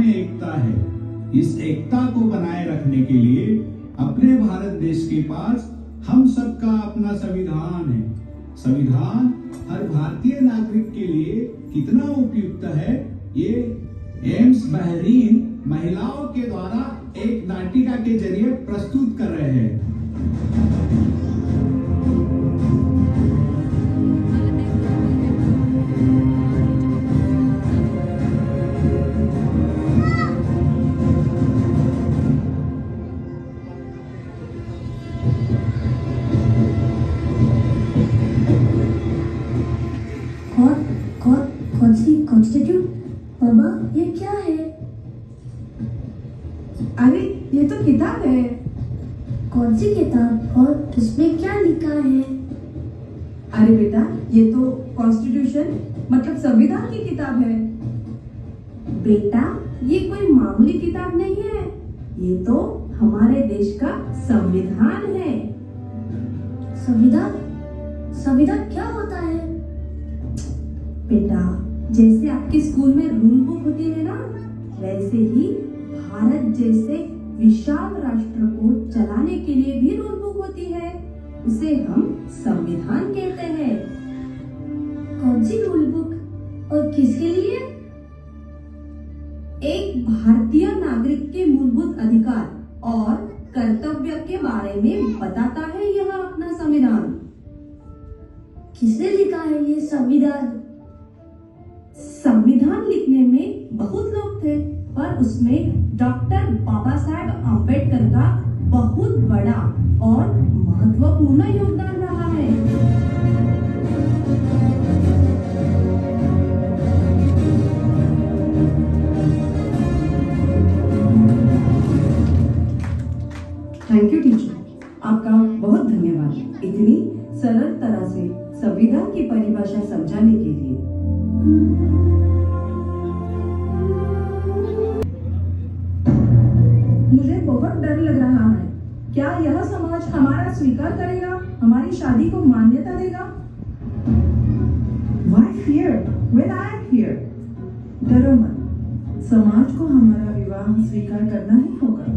में एकता है। इस एकता को बनाए रखने के लिए अपने भारत देश के पास हम सबका अपना संविधान है। संविधान हर भारतीय नागरिक के लिए कितना उपयुक्त है, ये एम्स बहरीन महिलाओं के द्वारा एक नाटिका के जरिए प्रस्तुत कर रहे हैं। कॉन्स्टिट्यूट बाबा, ये क्या है? अरे ये तो किताब है। कौन सी किताब और इसमें क्या लिखा है? अरे बेटा, ये तो कॉन्स्टिट्यूशन मतलब संविधान की किताब है। बेटा, ये कोई मामूली किताब नहीं है, ये तो हमारे देश का संविधान है। संविधान? संविधान क्या होता है? बेटा, जैसे आपके स्कूल में रूल बुक होती है ना, वैसे ही भारत जैसे विशाल राष्ट्र को चलाने के लिए भी रूल बुक होती है। उसे हम संविधान कहते हैं। कौन सी रूल बुक और किसके लिए? एक भारतीय नागरिक के मूलभूत अधिकार और कर्तव्य के बारे में बताता है यह अपना संविधान। किसने लिखा है ये संविधान? संविधान लिखने में बहुत लोग थे, पर उसमें डॉक्टर बाबा साहेब अम्बेडकर का बहुत बड़ा और महत्वपूर्ण योगदान रहा है। थैंक यू टीचर, आपका बहुत धन्यवाद इतनी सरल तरह से संविधान की परिभाषा समझाने के लिए। मुझे बहुत डर लग रहा है। क्या यह समाज हमारा स्वीकार करेगा, हमारी शादी को मान्यता देगा? Why fear when I am here? डरो मत, समाज को हमारा विवाह स्वीकार करना ही होगा।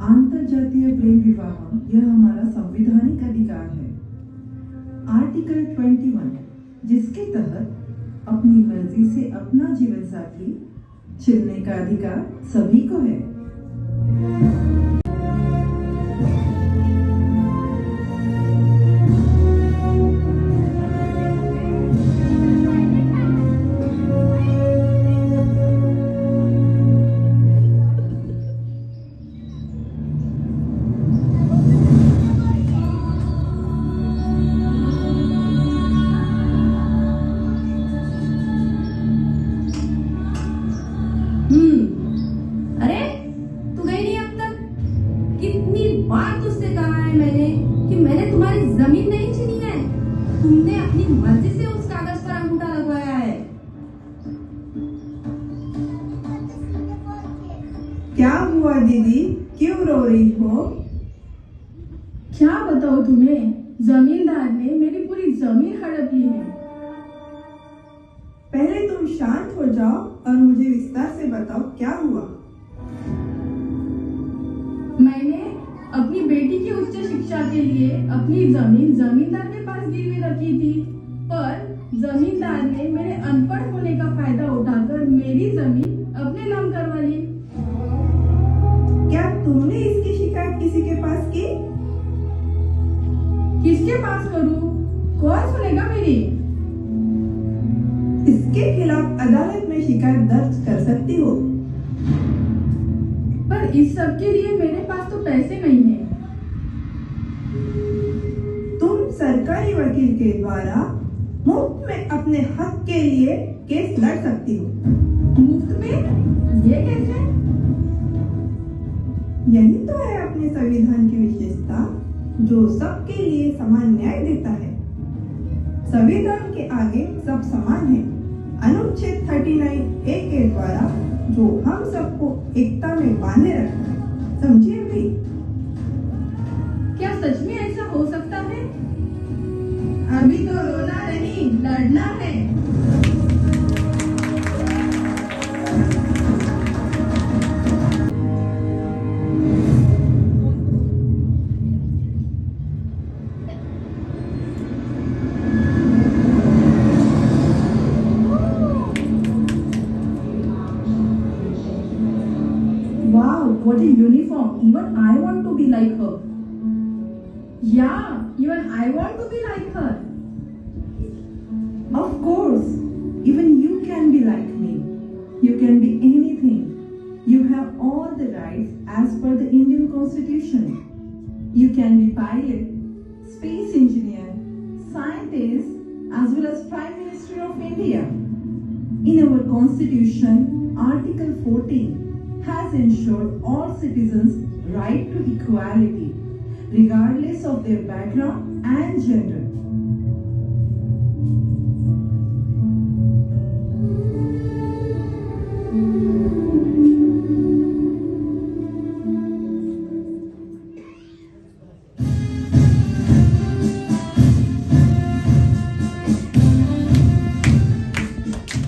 अंतरजातीय प्रेम विवाह यह हमारा संवैधानिक अधिकार है। आर्टिकल 21, जिसके तहत अपनी मर्जी से अपना जीवन साथी चुनने का अधिकार सभी को है। अरे तू गई नहीं अब तक? कितनी बार तुझसे कहा है मैंने कि मैंने तुम्हारी जमीन नहीं छीनी है। तुमने अपनी मर्जी से उस कागज पर अंगूठा लगवाया है। क्या हुआ दीदी, क्यों रो रही हो? क्या बताओ तुम्हें, जमींदार ने मेरी पूरी जमीन हड़प ली है। पहले तुम शांत हो जाओ और मुझे विस्तार से बताओ क्या हुआ। मैंने अपनी बेटी की उच्च शिक्षा के लिए अपनी जमीन जमींदार के पास गिरवी रखी थी, पर जमींदार ने मेरे अनपढ़ होने का फायदा उठाकर मेरी जमीन अपने नाम करवा ली। क्या तुमने इसकी शिकायत किसी के पास की? किसके पास करूं? कौन सुनेगा मेरी? इसके खिलाफ अदालत में शिकायत दर्ज कर सकती हो। पर इस सब के लिए मेरे पास तो पैसे नहीं है। तुम सरकारी वकील के द्वारा मुफ्त में अपने हक के लिए केस लड़ सकती हो। मुफ्त में? ये कैसे? यही तो है अपने संविधान की विशेषता, जो सबके लिए समान न्याय देता है। संविधान के आगे सब समान है। अनुच्छेद 39A के द्वारा जो हम सबको एकता में बांधे रखता है, समझिए अभी? क्या सच में ऐसा हो सकता है? अभी तो रोना नहीं, लड़ना है। to be like her. Yeah, even I want to be like her. Of course, even you can be like me. You can be anything. You have all the rights as per the Indian Constitution. You can be pilot, space engineer, scientist, as well as Prime Minister of India. In our Constitution, Article 14 has ensured all citizens' right to equality, regardless of their background and gender.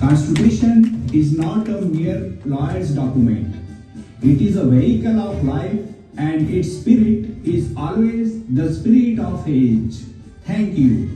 Constitution is not a mere lawyer's document. It is a vehicle of life, and its spirit is always the spirit of age. Thank you.